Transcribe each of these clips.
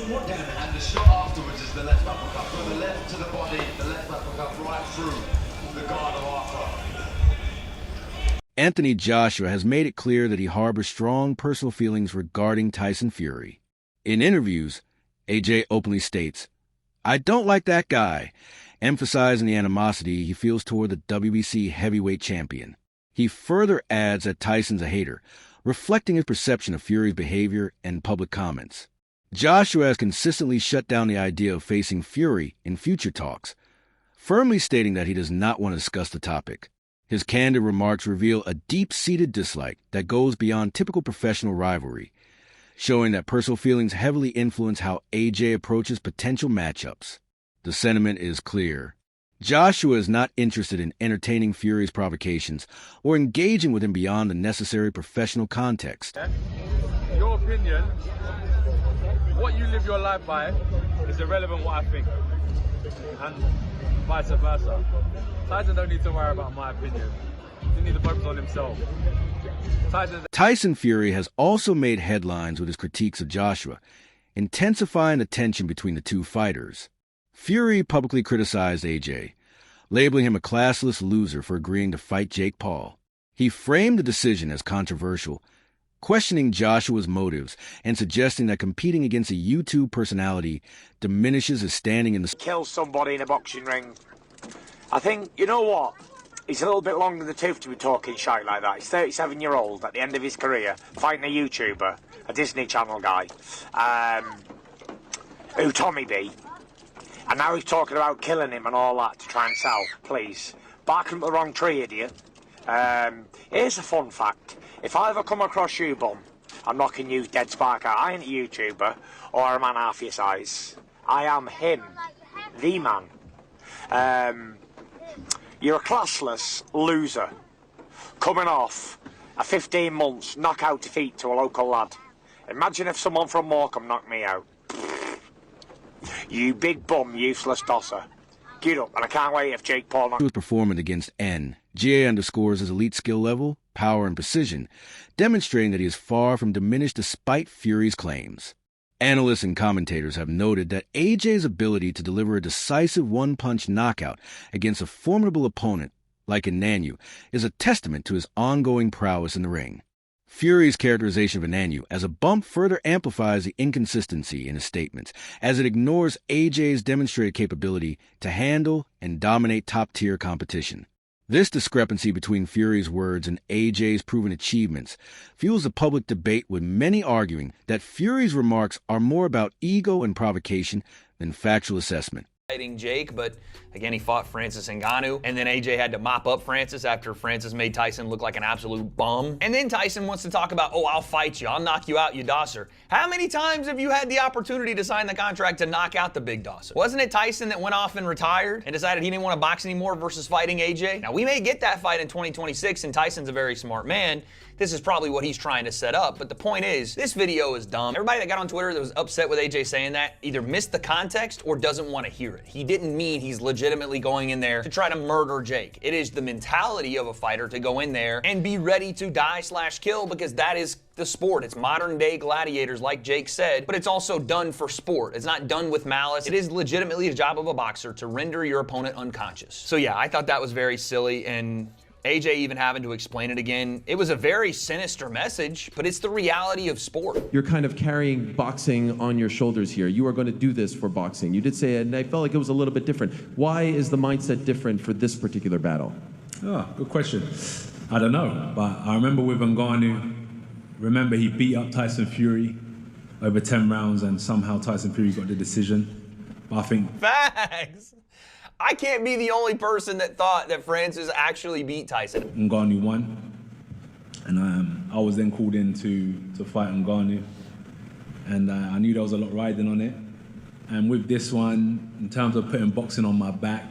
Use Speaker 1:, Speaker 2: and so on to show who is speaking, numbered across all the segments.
Speaker 1: And the shot afterwards is the left uppercut. From the left to the body, the left uppercut right through the guard of Arthur.
Speaker 2: Anthony Joshua has made it clear that he harbors strong personal feelings regarding Tyson Fury. In interviews, AJ openly states, "I don't like that guy," emphasizing the animosity he feels toward the WBC heavyweight champion. He further adds that Tyson's a hater, reflecting his perception of Fury's behavior and public comments. Joshua has consistently shut down the idea of facing Fury in future talks, firmly stating that he does not want to discuss the topic. His candid remarks reveal a deep-seated dislike that goes beyond typical professional rivalry, showing that personal feelings heavily influence how AJ approaches potential matchups. The sentiment is clear. Joshua is not interested in entertaining Fury's provocations or engaging with him beyond the necessary professional context.
Speaker 3: Your opinion, what you live your life by, is irrelevant what I think, and vice versa. Tyson don't need to worry about my opinion. He needs to focus on himself.
Speaker 2: Tyson Fury has also made headlines with his critiques of Joshua, intensifying the tension between the two fighters. Fury publicly criticized AJ, labeling him a classless loser for agreeing to fight Jake Paul. He framed the decision as controversial, questioning Joshua's motives and suggesting that competing against a YouTube personality diminishes his standing in the...
Speaker 4: Kill somebody in a boxing ring. I think, you know what? He's a little bit long in the tooth to be talking shite like that. He's 37-year-old at the end of his career, fighting a YouTuber, a Disney Channel guy, who Tommy B. And now he's talking about killing him and all that to try and sell. Please. Barking up the wrong tree, idiot. Here's a fun fact. If I ever come across you, bum, I'm knocking you dead spark out. I ain't a YouTuber or a man half your size. I am him. The man. You're a classless loser. Coming off a 15 months knockout defeat to a local lad. Imagine if someone from Morecambe knocked me out. You big bum, useless tosser. Get up, and I can't wait if Jake Paul...
Speaker 2: He was performing against N. GA underscores his elite skill level, power, and precision, demonstrating that he is far from diminished despite Fury's claims. Analysts and commentators have noted that AJ's ability to deliver a decisive one-punch knockout against a formidable opponent, like Ngannou, is a testament to his ongoing prowess in the ring. Fury's characterization of Ngannou as a bump further amplifies the inconsistency in his statements, as it ignores AJ's demonstrated capability to handle and dominate top-tier competition. This discrepancy between Fury's words and AJ's proven achievements fuels the public debate, with many arguing that Fury's remarks are more about ego and provocation than factual assessment.
Speaker 5: Jake, but again, he fought Francis Ngannou, and then AJ had to mop up Francis after Francis made Tyson look like an absolute bum. And then Tyson wants to talk about, oh, I'll fight you, I'll knock you out, you dosser. How many times have you had the opportunity to sign the contract to knock out the big dosser? Wasn't it Tyson that went off and retired and decided he didn't want to box anymore versus fighting AJ? Now, we may get that fight in 2026, and Tyson's a very smart man. This is probably what he's trying to set up, but the point is, this video is dumb. Everybody that got on Twitter that was upset with AJ saying that either missed the context or doesn't want to hear it. He didn't mean he's legitimately going in there to try to murder Jake. It is the mentality of a fighter to go in there and be ready to die/kill, because that is the sport. It's modern day gladiators, like Jake said, but it's also done for sport. It's not done with malice. It is legitimately the job of a boxer to render your opponent unconscious. So yeah, I thought that was very silly, and AJ even having to explain it again, it was a very sinister message, but it's the reality of sport.
Speaker 6: You're kind of carrying boxing on your shoulders here. You are going to do this for boxing. You did say it, and I felt like it was a little bit different. Why is the mindset different for this particular battle?
Speaker 7: Oh, good question. I don't know, but I remember with Ngannou, he beat up Tyson Fury over 10 rounds, and somehow Tyson Fury got the decision. But I think...
Speaker 5: Facts! I can't be the only person that thought that Francis actually beat Tyson.
Speaker 7: Ngannou won, and I was then called in to fight Ngannou, and I knew there was a lot riding on it. And with this one, in terms of putting boxing on my back,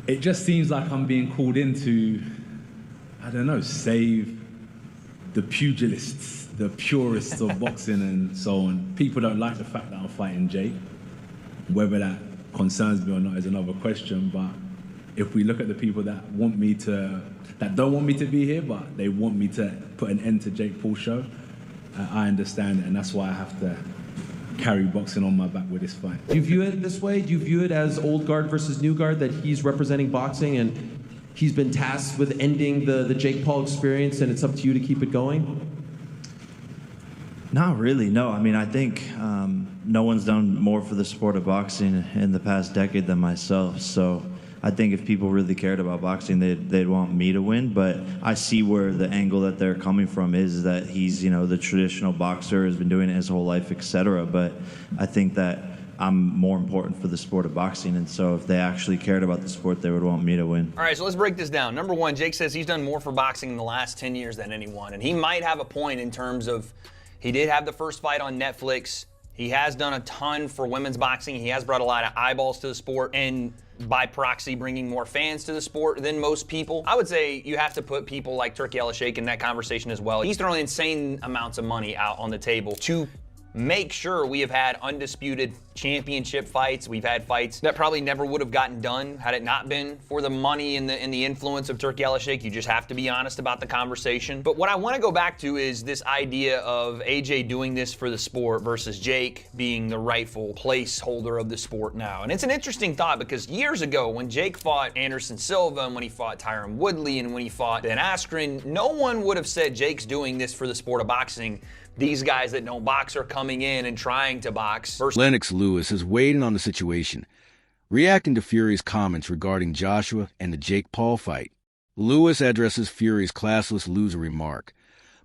Speaker 7: it just seems like I'm being called in to, I don't know, save the pugilists, the purists of boxing and so on. People don't like the fact that I'm fighting Jake. Whether that concerns me or not is another question, but if we look at the people that don't want me to be here, but they want me to put an end to Jake Paul's show, I understand it, and that's why I have to carry boxing on my back with this fight.
Speaker 6: Do you view it this way? Do you view it as old guard versus new guard, that he's representing boxing and he's been tasked with ending the Jake Paul experience, and it's up to you to keep it going?
Speaker 8: Not really, no. I mean, I think no one's done more for the sport of boxing in the past decade than myself. So I think if people really cared about boxing, they'd want me to win. But I see where the angle that they're coming from is that he's, you know, the traditional boxer, has been doing it his whole life, etc. But I think that I'm more important for the sport of boxing, and so if they actually cared about the sport, they would want me to win.
Speaker 5: All right, so let's break this down. Number one, Jake says he's done more for boxing in the last 10 years than anyone, and he might have a point in terms of he did have the first fight on Netflix. He has done a ton for women's boxing. He has brought a lot of eyeballs to the sport, and by proxy, bringing more fans to the sport than most people. I would say you have to put people like Turki Al-Sheikh in that conversation as well. He's throwing insane amounts of money out on the table to make sure we have had undisputed championship fights. We've had fights that probably never would have gotten done had it not been for the money and the influence of Turki Al-Sheikh. You just have to be honest about the conversation. But what I want to go back to is this idea of AJ doing this for the sport versus Jake being the rightful placeholder of the sport now. And it's an interesting thought because years ago when Jake fought Anderson Silva and when he fought Tyron Woodley and when he fought Ben Askren, no one would have said Jake's doing this for the sport of boxing. These guys that don't box are coming in and trying to box.
Speaker 2: Lennox Lewis has weighed in on the situation, reacting to Fury's comments regarding Joshua and the Jake Paul fight. Lewis addresses Fury's classless loser remark,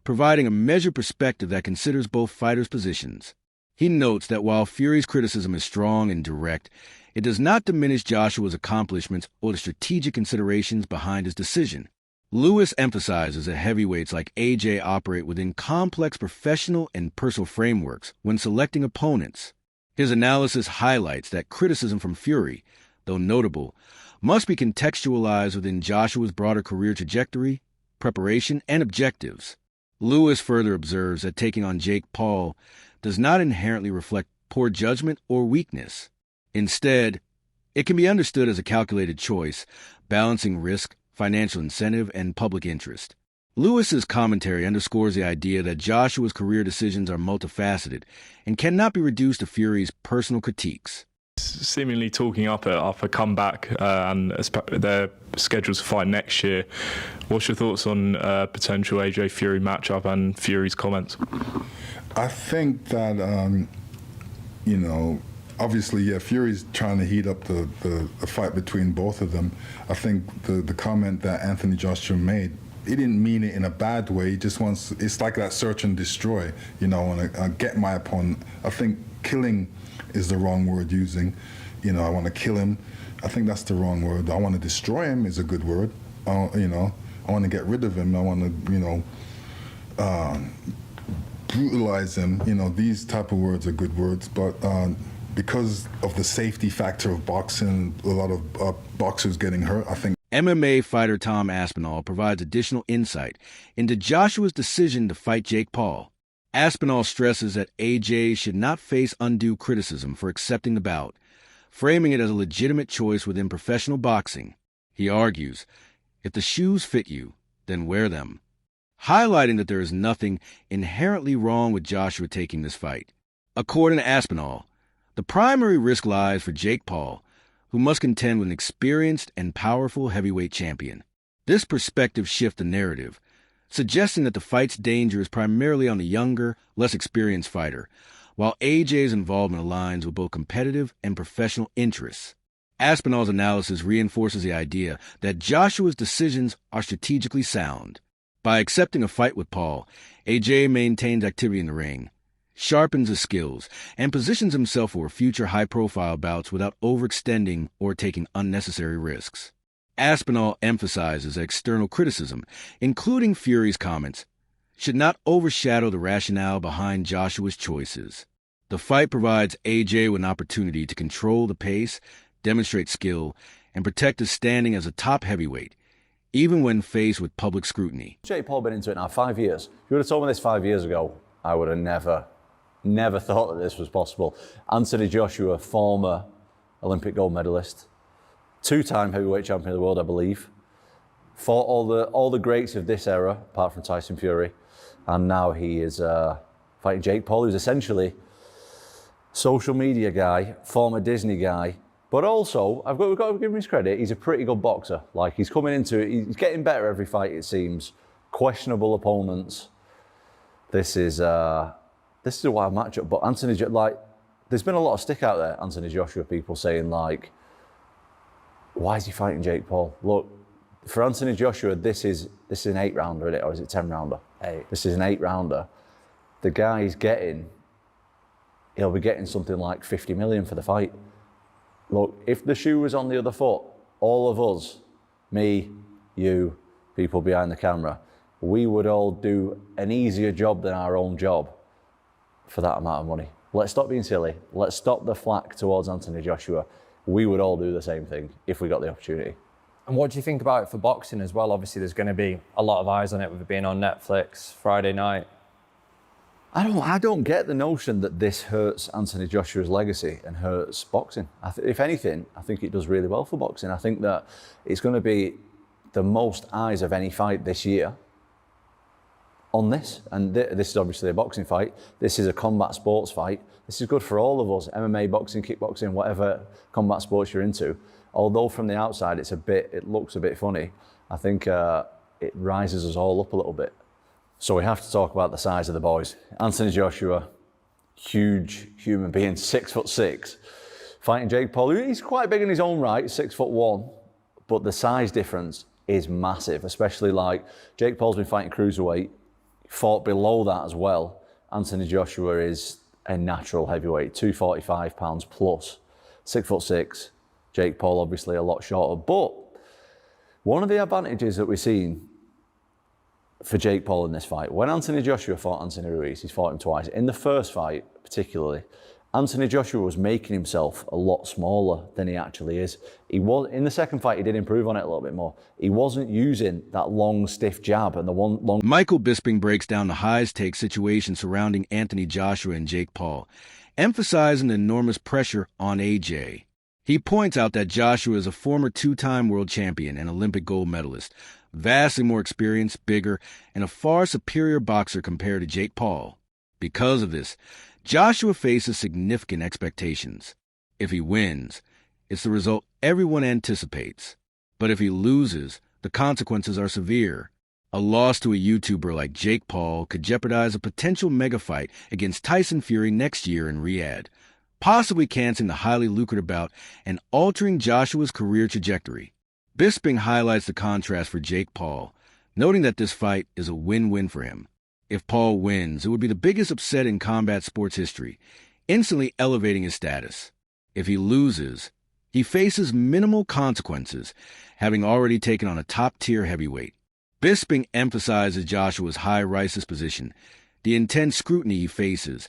Speaker 2: providing a measured perspective that considers both fighters' positions. He notes that while Fury's criticism is strong and direct, it does not diminish Joshua's accomplishments or the strategic considerations behind his decision. Lewis emphasizes that heavyweights like AJ operate within complex professional and personal frameworks when selecting opponents. His analysis highlights that criticism from Fury, though notable, must be contextualized within Joshua's broader career trajectory, preparation, and objectives. Lewis further observes that taking on Jake Paul does not inherently reflect poor judgment or weakness. Instead, it can be understood as a calculated choice, balancing risk, financial incentive, and public interest. Lewis's commentary underscores the idea that Joshua's career decisions are multifaceted and cannot be reduced to Fury's personal critiques.
Speaker 9: Seemingly talking up a comeback and their schedules to fight next year. What's your thoughts on potential AJ Fury matchup and Fury's comments?
Speaker 10: I think that, obviously, yeah, Fury's trying to heat up the fight between both of them. I think the comment that Anthony Joshua made, he didn't mean it in a bad way. He just wants, it's like that search and destroy, I want to get my opponent. I think killing is the wrong word using. I want to kill him. I think that's the wrong word. I want to destroy him is a good word. I want to get rid of him. I want to, brutalize him. These type of words are good words, but because of the safety factor of boxing, a lot of boxers getting hurt, I think.
Speaker 2: MMA fighter Tom Aspinall provides additional insight into Joshua's decision to fight Jake Paul. Aspinall stresses that AJ should not face undue criticism for accepting the bout, framing it as a legitimate choice within professional boxing. He argues, if the shoes fit you, then wear them, highlighting that there is nothing inherently wrong with Joshua taking this fight. According to Aspinall, the primary risk lies for Jake Paul, who must contend with an experienced and powerful heavyweight champion. This perspective shifts the narrative, suggesting that the fight's danger is primarily on the younger, less experienced fighter, while AJ's involvement aligns with both competitive and professional interests. Aspinall's analysis reinforces the idea that Joshua's decisions are strategically sound. By accepting a fight with Paul, AJ maintains activity in the ring, sharpens his skills, and positions himself for future high-profile bouts without overextending or taking unnecessary risks. Aspinall emphasizes that external criticism, including Fury's comments, should not overshadow the rationale behind Joshua's choices. The fight provides AJ with an opportunity to control the pace, demonstrate skill, and protect his standing as a top heavyweight, even when faced with public scrutiny.
Speaker 11: Jake Paul been into it now 5 years. If you would have told me this 5 years ago, I would have never thought that this was possible. Anthony Joshua, former Olympic gold medalist, two-time heavyweight champion of the world, I believe, fought all the greats of this era, apart from Tyson Fury, and now he is fighting Jake Paul, who's essentially social media guy, former Disney guy, but also, we've got to give him his credit, he's a pretty good boxer. Like, he's coming into it, he's getting better every fight, it seems. Questionable opponents. This is a wild matchup, but Anthony, like, there's been a lot of stick out there, Anthony Joshua, people saying, like, why is he fighting Jake Paul? Look, for Anthony Joshua, this is an 8-rounder, isn't it? Or is it 10-rounder?
Speaker 12: 8.
Speaker 11: This is an 8-rounder. The guy's he'll be getting something like 50 million for the fight. Look, if the shoe was on the other foot, all of us, me, you, people behind the camera, we would all do an easier job than our own job for that amount of money. Let's stop being silly. Let's stop the flack towards Anthony Joshua. We would all do the same thing if we got the opportunity.
Speaker 12: And what do you think about it for boxing as well? Obviously, there's going to be a lot of eyes on it with it being on Netflix Friday night.
Speaker 11: I don't get the notion that this hurts Anthony Joshua's legacy and hurts boxing. If anything, I think it does really well for boxing. I think that it's going to be the most eyes of any fight this year on this. And this is obviously a boxing fight. This is a combat sports fight. This is good for all of us, MMA, boxing, kickboxing, whatever combat sports you're into. Although from the outside it looks a bit funny, I think it rises us all up a little bit. So we have to talk about the size of the boys. Anthony Joshua, huge human being, 6'6", fighting Jake Paul. He's quite big in his own right, 6'1", but the size difference is massive, especially like Jake Paul's been fighting cruiserweight, fought below that as well. Anthony Joshua is a natural heavyweight, 245 pounds plus, 6'6". Jake Paul obviously a lot shorter, but one of the advantages that we've seen for Jake Paul in this fight, when Anthony Joshua fought Anthony Ruiz, he's fought him twice. In the first fight, particularly, Anthony Joshua was making himself a lot smaller than he actually is. In the second fight, he did improve on it a little bit more. He wasn't using that long, stiff jab and the one long...
Speaker 2: Michael Bisping breaks down the high-stakes situation surrounding Anthony Joshua and Jake Paul, emphasizing the enormous pressure on AJ. He points out that Joshua is a former 2-time world champion and Olympic gold medalist, vastly more experienced, bigger, and a far superior boxer compared to Jake Paul. Because of this, Joshua faces significant expectations. If he wins, it's the result everyone anticipates. But if he loses, the consequences are severe. A loss to a YouTuber like Jake Paul could jeopardize a potential mega fight against Tyson Fury next year in Riyadh, possibly canceling the highly lucrative bout and altering Joshua's career trajectory. Bisping highlights the contrast for Jake Paul, noting that this fight is a win-win for him. If Paul wins, it would be the biggest upset in combat sports history, instantly elevating his status. If he loses, he faces minimal consequences, having already taken on a top-tier heavyweight. Bisping emphasizes Joshua's high-rises position, the intense scrutiny he faces,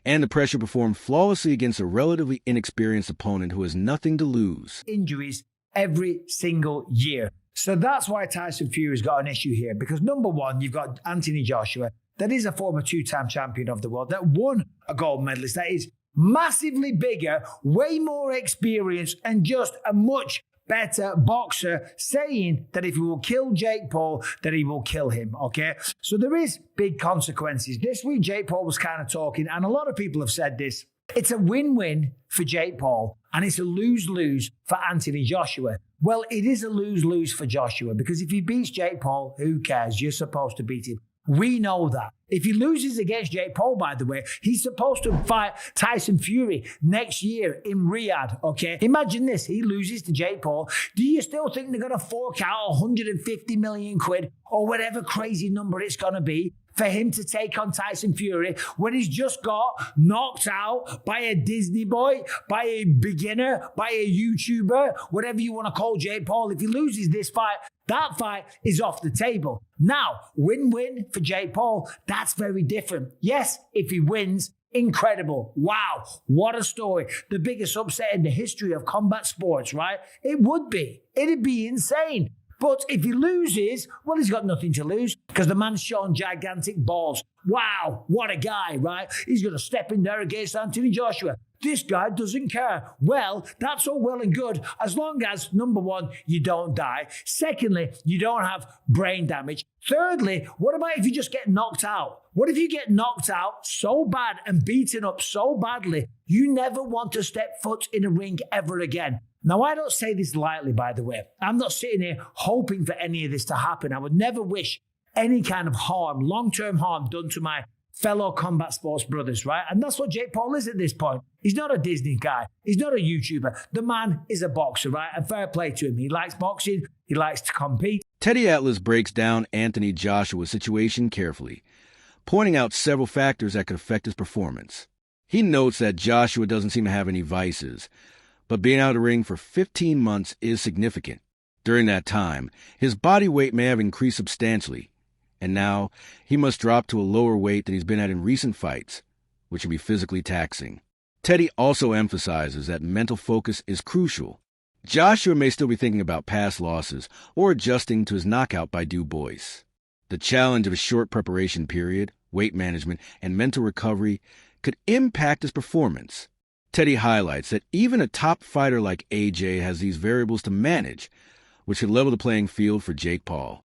Speaker 2: and the pressure performed flawlessly against a relatively inexperienced opponent who has nothing to lose.
Speaker 13: Injuries every single year. So that's why Tyson Fury's got an issue here, because number one, you've got Anthony Joshua, that is a former 2-time champion of the world, that won a gold medalist, that is massively bigger, way more experienced, and just a much better boxer, saying that if he will kill Jake Paul, that he will kill him, okay? So there is big consequences. This week, Jake Paul was kind of talking, and a lot of people have said this. It's a win-win for Jake Paul, and it's a lose-lose for Anthony Joshua. Well, it is a lose-lose for Joshua, because if he beats Jake Paul, who cares? You're supposed to beat him. We know that. If he loses against Jake Paul, by the way, he's supposed to fight Tyson Fury next year in Riyadh, okay? Imagine this, he loses to Jake Paul. Do you still think they're going to fork out 150 million quid or whatever crazy number it's going to be for him to take on Tyson Fury when he's just got knocked out by a Disney boy, by a beginner, by a YouTuber, whatever you want to call Jake Paul? If he loses this fight, that fight is off the table. Now, win-win for Jake Paul, that's very different. Yes, if he wins, incredible. Wow, what a story. The biggest upset in the history of combat sports, right? It would be. It'd be insane. But if he loses, well, he's got nothing to lose because the man's shown gigantic balls. Wow, what a guy, right? He's going to step in there against Anthony Joshua. This guy doesn't care. Well, that's all well and good as long as, number one, you don't die. Secondly, you don't have brain damage. Thirdly, what about if you just get knocked out? What if you get knocked out so bad and beaten up so badly, you never want to step foot in a ring ever again? Now, I don't say this lightly, by the way. I'm not sitting here hoping for any of this to happen. I would never wish any kind of harm, long-term harm done to my fellow combat sports brothers, right? And that's what Jake Paul is at this point. He's not a Disney guy. He's not a YouTuber. The man is a boxer, right? And fair play to him. He likes boxing. He likes to compete.
Speaker 2: Teddy Atlas breaks down Anthony Joshua's situation carefully, pointing out several factors that could affect his performance. He notes that Joshua doesn't seem to have any vices, but being out of the ring for 15 months is significant. During that time, his body weight may have increased substantially, and now he must drop to a lower weight than he's been at in recent fights, which can be physically taxing. Teddy also emphasizes that mental focus is crucial. Joshua may still be thinking about past losses or adjusting to his knockout by Du Bois. The challenge of a short preparation period, weight management, and mental recovery could impact his performance. Teddy highlights that even a top fighter like AJ has these variables to manage, which could level the playing field for Jake Paul.